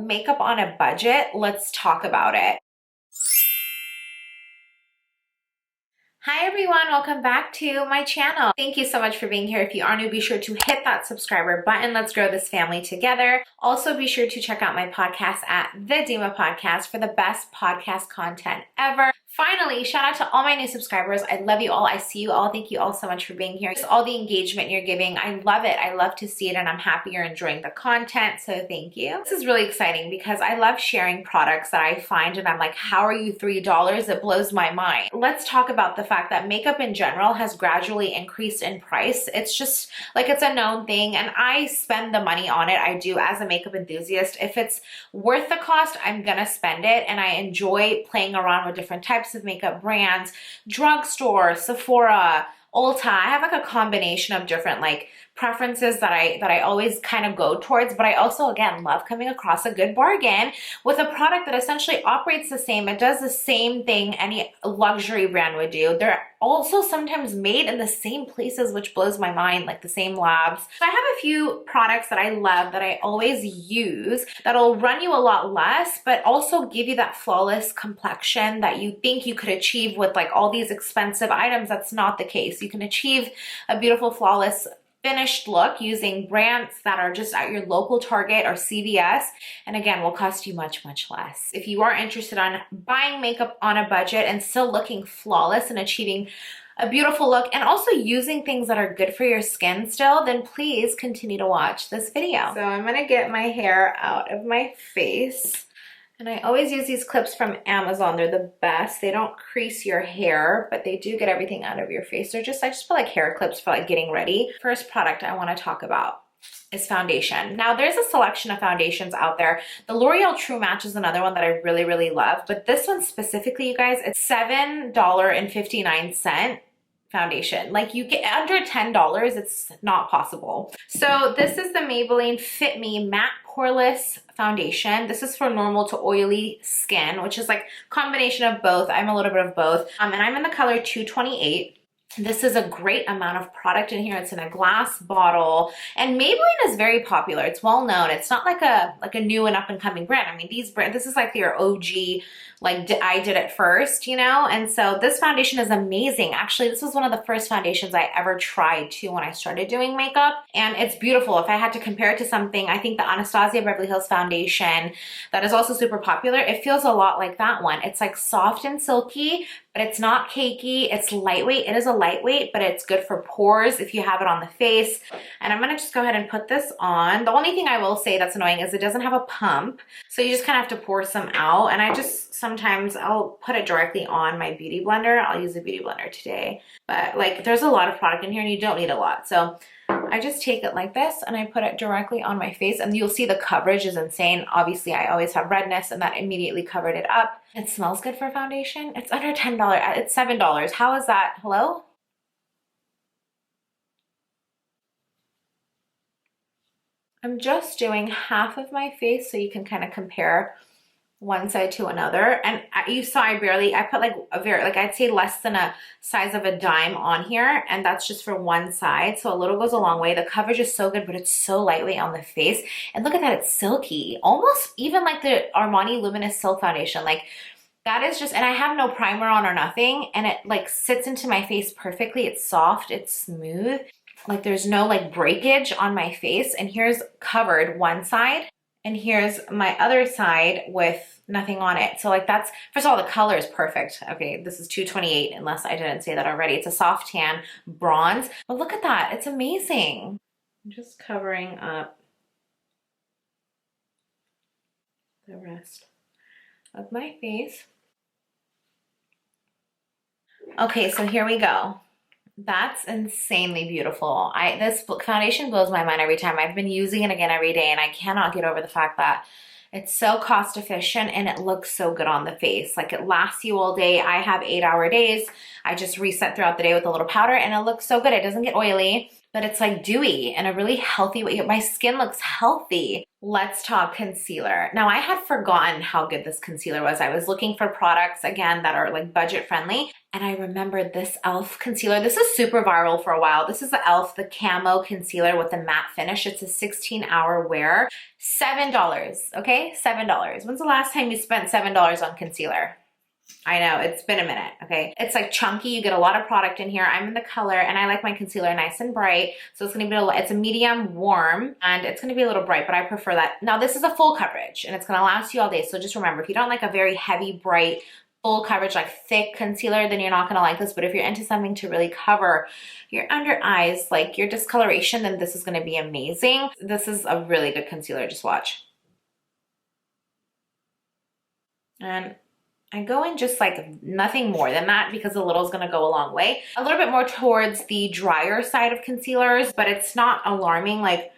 makeup on a budget. Let's talk about it. Hi everyone, welcome back to my channel. Thank you so much for being here. If you are new, be sure to hit that subscriber button. Let's grow this family together. Also, be sure to check out my podcast at The Dima Podcast for the best podcast content ever. Finally, shout out to all my new subscribers. I love you all. I see you all. Thank you all so much for being here. Just all the engagement you're giving. I love it. I love to see it, and I'm happy you're enjoying the content. So thank you. This is really exciting because I love sharing products that I find and I'm like, how are you $3? It blows my mind. Let's talk about the fact that makeup in general has gradually increased in price. It's just like, it's a known thing, and I spend the money on it. I do as a makeup enthusiast. If it's worth the cost, I'm gonna spend it, and I enjoy playing around with different types of makeup brands, drugstore, Sephora, Ulta. I have like a combination of different like preferences that I always kind of go towards, but I also again love coming across a good bargain with a product that essentially operates the same. It does the same thing any luxury brand would do. They're also sometimes made in the same places, which blows my mind, like the same labs. So I have a few products that I love that I always use that'll run you a lot less, but also give you that flawless complexion that you think you could achieve with like all these expensive items. That's not the case. You can achieve a beautiful, flawless finished look using brands that are just at your local Target or CVS, and again will cost you much less. If you are interested on buying makeup on a budget and still looking flawless and achieving a beautiful look and also using things that are good for your skin still, then please continue to watch this video. So I'm gonna get my hair out of my face. And I always use these clips from Amazon. They're the best. They don't crease your hair, but they do get everything out of your face. They're just, I just put like hair clips for like getting ready. First product I want to talk about is foundation. Now there's a selection of foundations out there. The L'Oreal True Match is another one that I really love, but this one specifically, you guys, it's $7.59 foundation. Like you get under $10, it's not possible. So this is the Maybelline Fit Me Matte Poreless foundation. This is for normal to oily skin, which is like combination of both. I'm a little bit of both. And I'm in the color 228. This is a great amount of product in here. It's in a glass bottle, and Maybelline is very popular. It's well known. It's not like a new and up and coming brand. I mean, this is like your OG, like I did it first, you know? And so this foundation is amazing. Actually, this was one of the first foundations I ever tried too when I started doing makeup, and it's beautiful. If I had to compare it to something, I think the Anastasia Beverly Hills foundation that is also super popular, it feels a lot like that one. It's like soft and silky, but it's not cakey. It's lightweight. It is a lightweight, but it's good for pores if you have it on the face. And I'm gonna just go ahead and put this on. The only thing I will say that's annoying is it doesn't have a pump, so you just kind of have to pour some out. And I just, sometimes I'll put it directly on my beauty blender. I'll use a beauty blender today. But like, there's a lot of product in here and you don't need a lot. So I just take it like this and I put it directly on my face, and you'll see the coverage is insane. Obviously, I always have redness, and that immediately covered it up. It smells good for foundation. It's under $10. It's $7. How is that? Hello? I'm just doing half of my face so you can kind of compare one side to another. And you saw I put like I'd say less than a size of a dime on here, and that's just for one side. So a little goes a long way. The coverage is so good, but it's so lightweight on the face. And look at that, it's silky. Almost even like the Armani Luminous Silk Foundation. Like that is just, and I have no primer on or nothing, and it like sits into my face perfectly. It's soft, it's smooth. Like there's no like breakage on my face. And here's covered one side, and here's my other side with nothing on it. So like that's, first of all, the color is perfect. Okay, this is 228, unless I didn't say that already. It's a soft tan bronze, but look at that, it's amazing. I'm just covering up the rest of my face. Okay, so here we go. That's insanely beautiful. This foundation blows my mind every time. I've been using it again every day, and I cannot get over the fact that it's so cost efficient and it looks so good on the face. Like it lasts you all day. I have 8-hour days. I just reset throughout the day with a little powder, and it looks so good. It doesn't get oily. but it's like dewy in a really healthy way. My skin looks healthy. Let's talk concealer. Now, I had forgotten how good this concealer was. I was looking for products, again, that are like budget friendly. And I remembered this e.l.f. concealer. This is super viral for a while. This is the e.l.f. the Camo concealer with the matte finish. It's a 16-hour wear. $7, okay? $7. When's the last time you spent $7 on concealer? I know, it's been a minute, okay? It's like chunky, you get a lot of product in here. I'm in the color and I like my concealer nice and bright. So it's gonna be it's a medium warm and it's gonna be a little bright, but I prefer that. Now this is a full coverage and it's gonna last you all day. So just remember, if you don't like a very heavy, bright, full coverage, like thick concealer, then you're not gonna like this. But if you're into something to really cover your under eyes, like your discoloration, then this is gonna be amazing. This is a really good concealer, just watch. And I go in just like nothing more than that because the little is gonna go a long way. A little bit more towards the drier side of concealers, but it's not alarming. Like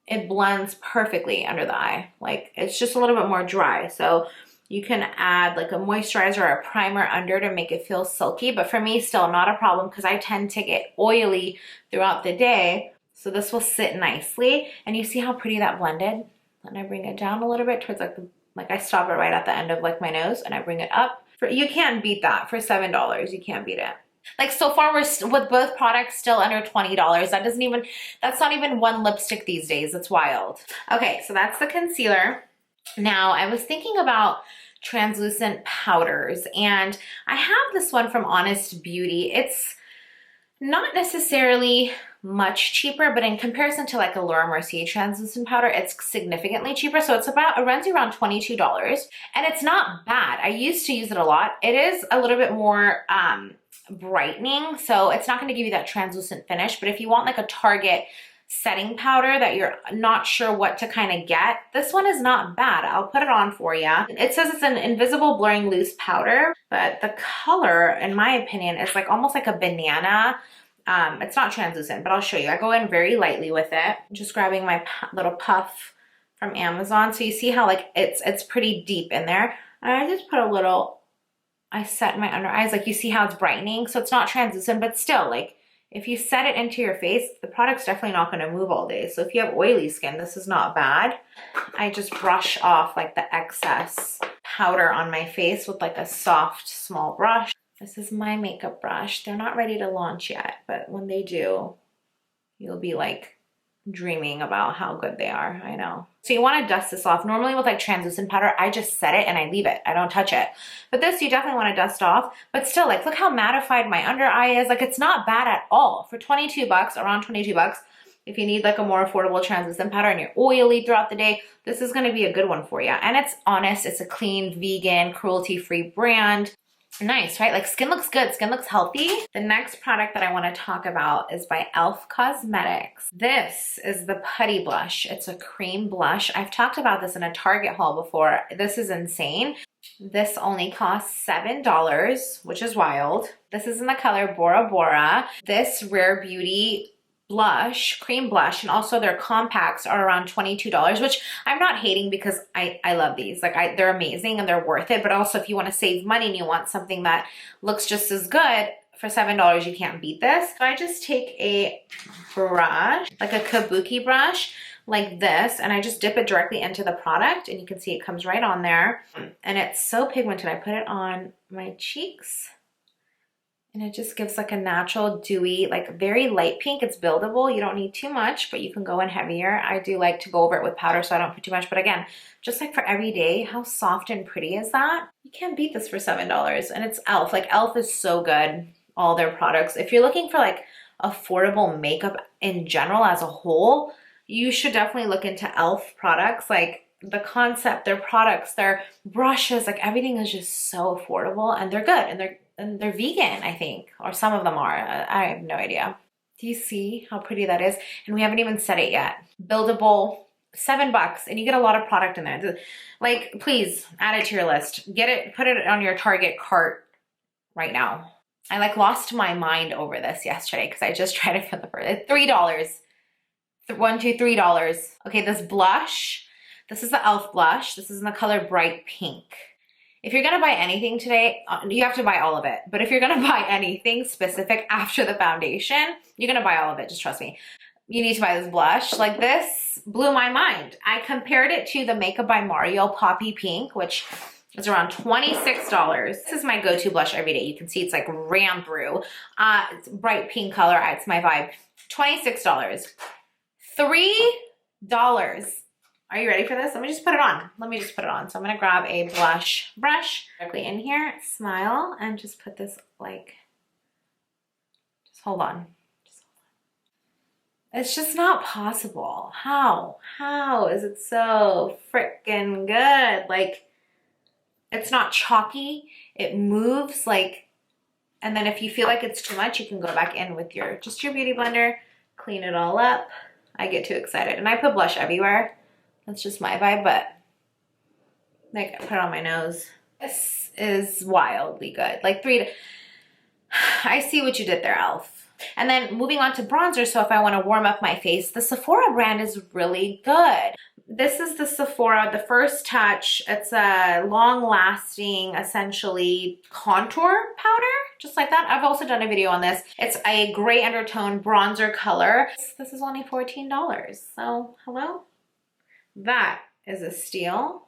it blends perfectly under the eye. Like it's just a little bit more dry. So you can add like a moisturizer or a primer under to make it feel silky. But for me, still not a problem because I tend to get oily throughout the day. So this will sit nicely. And you see how pretty that blended? And I bring it down a little bit towards like I stop it right at the end of like my nose and I bring it up. You can't beat that for $7. You can't beat it. Like so far we're with both products still under $20. That's not even one lipstick these days. It's wild. Okay, so that's the concealer. Now I was thinking about translucent powders and I have this one from Honest Beauty. It's not necessarily much cheaper, but in comparison to like a Laura Mercier translucent powder, it's significantly cheaper. So it runs you around $22 and it's not bad. I used to use it a lot. It is a little bit more brightening. So it's not going to give you that translucent finish, but if you want like a Target setting powder that you're not sure what to kind of get, this one is not bad. I'll put it on for you. It says it's an invisible blurring loose powder, but the color, in my opinion, is like almost like a banana. It's not translucent, but I'll show you. I go in very lightly with it. I'm just grabbing my little puff from Amazon. So you see how like it's pretty deep in there. And I just put a little, I set my under eyes, like you see how it's brightening. So it's not translucent, but still like if you set it into your face, the product's definitely not gonna move all day. So if you have oily skin, this is not bad. I just brush off like the excess powder on my face with like a soft, small brush. This is my makeup brush. They're not ready to launch yet, but when they do, you'll be like dreaming about how good they are. I know. So you want to dust this off. Normally with like translucent powder, I just set it and I leave it. I don't touch it. But this you definitely want to dust off. But still, like look how mattified my under eye is. Like it's not bad at all. For 22 bucks, around 22 bucks, if you need like a more affordable translucent powder and you're oily throughout the day, this is going to be a good one for you. And it's Honest. It's a clean, vegan, cruelty-free brand. Nice, right? Like skin looks good, skin looks healthy. The next product that I want to talk about is by e.l.f. Cosmetics. This is the Putty blush. It's a cream blush. I've talked about this in a Target haul before. This is insane. This only costs $7, which is wild. This is in the color BORA. This Rare Beauty blush, cream blush, and also their compacts are around $22, which I'm not hating because I love these. Like they're amazing and they're worth it. But also if you want to save money and you want something that looks just as good, for $7, you can't beat this. So I just take a brush, like a kabuki brush, like this, and I just dip it directly into the product and you can see it comes right on there. And it's so pigmented. I put it on my cheeks. And it just gives like a natural dewy, like very light pink. It's buildable. You don't need too much, but you can go in heavier. I do like to go over it with powder so I don't put too much. But again, just like for every day, how soft and pretty is that? You can't beat this for $7. And it's e.l.f. Like e.l.f. is so good. All their products. If you're looking for like affordable makeup in general as a whole, you should definitely look into e.l.f. products. Like the concept, their products, their brushes, like everything is just so affordable and they're good and they're vegan, I think, or some of them are. I have no idea. Do you see how pretty that is? And we haven't even said it yet. Buildable, $7, and you get a lot of product in there. Like, please add it to your list. Get it, put it on your Target cart right now. I like lost my mind over this yesterday because I just tried it for the first $3. $3. Okay, this blush. This is the e.l.f. blush. This is in the color Bright Pink. If you're gonna buy anything today, you have to buy all of it. But if you're gonna buy anything specific after the foundation, you're gonna buy all of it, just trust me. you need to buy this blush. Like, this blew my mind. I compared it to the Makeup by Mario Poppy Pink, which is around $26. This is my go-to blush every day. You can see it's like ran through. It's bright pink color. It's my vibe. $26. $3. Are you ready for this? Let me just put it on. So I'm gonna grab a blush brush directly in here, smile, and just put this like, just hold on. It's just not possible. How is it so freaking good? Like, it's not chalky. It moves like, and then if you feel like it's too much, you can go back in with your beauty blender, clean it all up. I get too excited, and I put blush everywhere. That's just my vibe, but like, I put it on my nose. This is wildly good. Like, I see what you did there, Elf. And then moving on to bronzer, so if I want to warm up my face, the Sephora brand is really good. This is the Sephora, the First Touch. It's a long-lasting, essentially, contour powder, just like that. I've also done a video on this. It's a gray undertone bronzer color. This is only $14, so hello? That is a steal.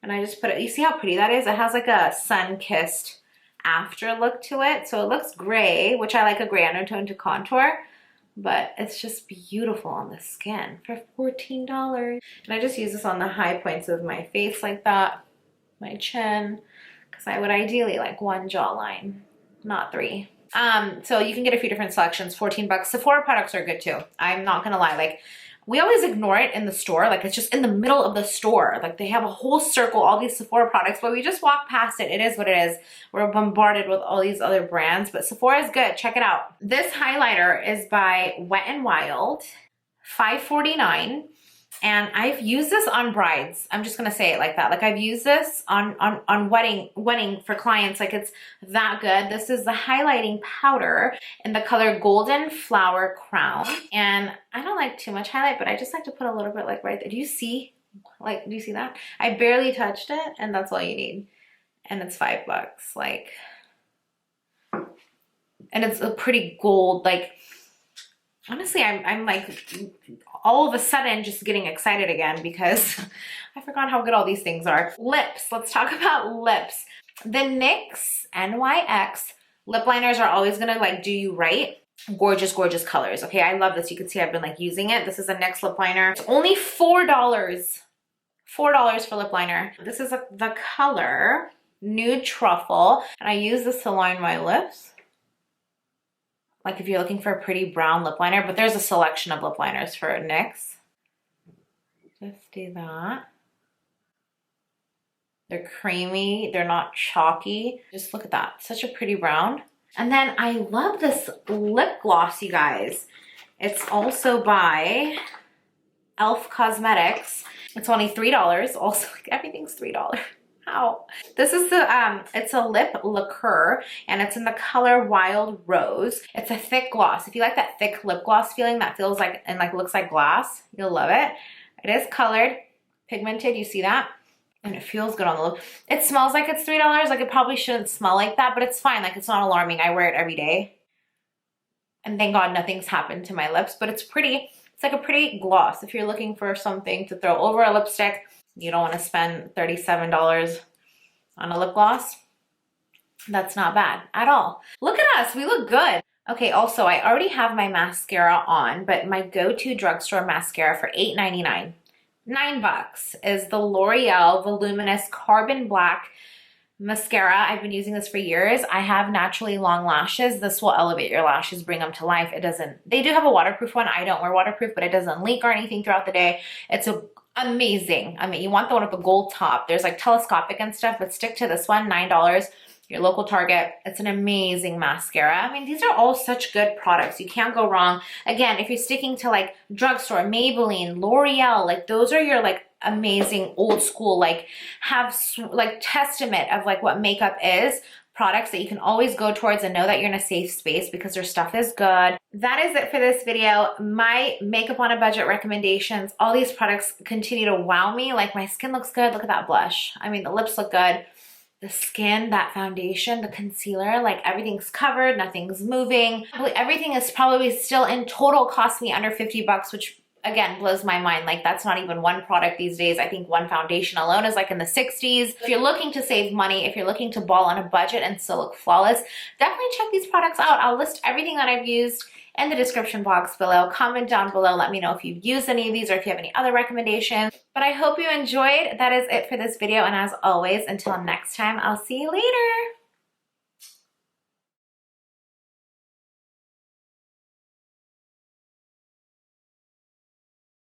And I just put it, you see how pretty that is? It has like a sun-kissed after look to it. So it looks gray, which I like a gray undertone to contour, but it's just beautiful on the skin for $14. And I just use this on the high points of my face like that, my chin, because I would ideally like one jawline, not three. So you can get a few different selections, 14 bucks. Sephora products are good too. I'm not gonna lie, like, we always ignore it in the store. Like, it's just in the middle of the store. Like, they have a whole circle, all these Sephora products, but we just walk past it. It is what it is. We're bombarded with all these other brands, but Sephora is good. Check it out. This highlighter is by Wet n Wild, $5.49. And I've used this on brides. I'm just gonna say it like that. Like, I've used this on wedding for clients. Like, it's that good. This is the highlighting powder in the color Golden Flower Crown. And I don't like too much highlight, but I just like to put a little bit like right there. Do you see that? I barely touched it, and that's all you need. And it's $5. Like, and it's a pretty gold, like, honestly, I'm like all of a sudden just getting excited again because I forgot how good all these things are. Lips, let's talk about lips. The NYX lip liners are always gonna like do you right. Gorgeous, gorgeous colors. Okay, I love this. You can see I've been like using it. This is a NYX lip liner. It's only $4. $4 for lip liner. This is the color Nude Truffle, and I use this to line my lips. Like, if you're looking for a pretty brown lip liner, but there's a selection of lip liners for NYX. Just do that. They're creamy, they're not chalky. Just look at that, such a pretty brown. And then I love this lip gloss, you guys. It's also by Elf Cosmetics. It's only $3. Also, like, everything's $3. How? This is the, it's a lip lacquer, and it's in the color Wild Rose. It's a thick gloss. If you like that thick lip gloss feeling that feels like, and like looks like glass, you'll love it. It is colored, pigmented, you see that? And it feels good on the lip. It smells like it's $3. Like, it probably shouldn't smell like that, but it's fine. Like, it's not alarming. I wear it every day. And thank God nothing's happened to my lips, but it's pretty. It's like a pretty gloss. If you're looking for something to throw over a lipstick, you don't want to spend $37 on a lip gloss, that's not bad at all. Look at us, we look good. Okay, also, I already have my mascara on, but my go-to drugstore mascara for $8.99, $9 is the L'Oreal Voluminous Carbon Black mascara. I've been using this for years. I have naturally long lashes. This will elevate your lashes, bring them to life. It doesn't, they do have a waterproof one. I don't wear waterproof, but it doesn't leak or anything throughout the day. It's amazing. I mean, you want the one with the gold top. There's like telescopic and stuff, but stick to this one, $9, your local Target. It's an amazing mascara. I mean, these are all such good products. You can't go wrong. Again, if you're sticking to like drugstore, Maybelline, L'Oreal, like those are your like amazing old school, like have like testament of like what makeup is. Products that you can always go towards and know that you're in a safe space because their stuff is good. That is it for this video. My makeup on a budget recommendations. All these products continue to wow me. Like, my skin looks good. Look at that blush. I mean, the lips look good. the skin, that foundation, the concealer, like everything's covered, nothing's moving. Everything is probably still in total cost me under 50 bucks, which again blows my mind. Like that's not even one product these days. I think one foundation alone is like in the 60s. If you're looking to save money, if you're looking to ball on a budget and still look flawless, definitely check these products out. I'll list everything that I've used in the description box below. Comment down below, let me know if you've used any of these or if you have any other recommendations. But I hope you enjoyed. That is it for this video, and as always, until next time, I'll see you later.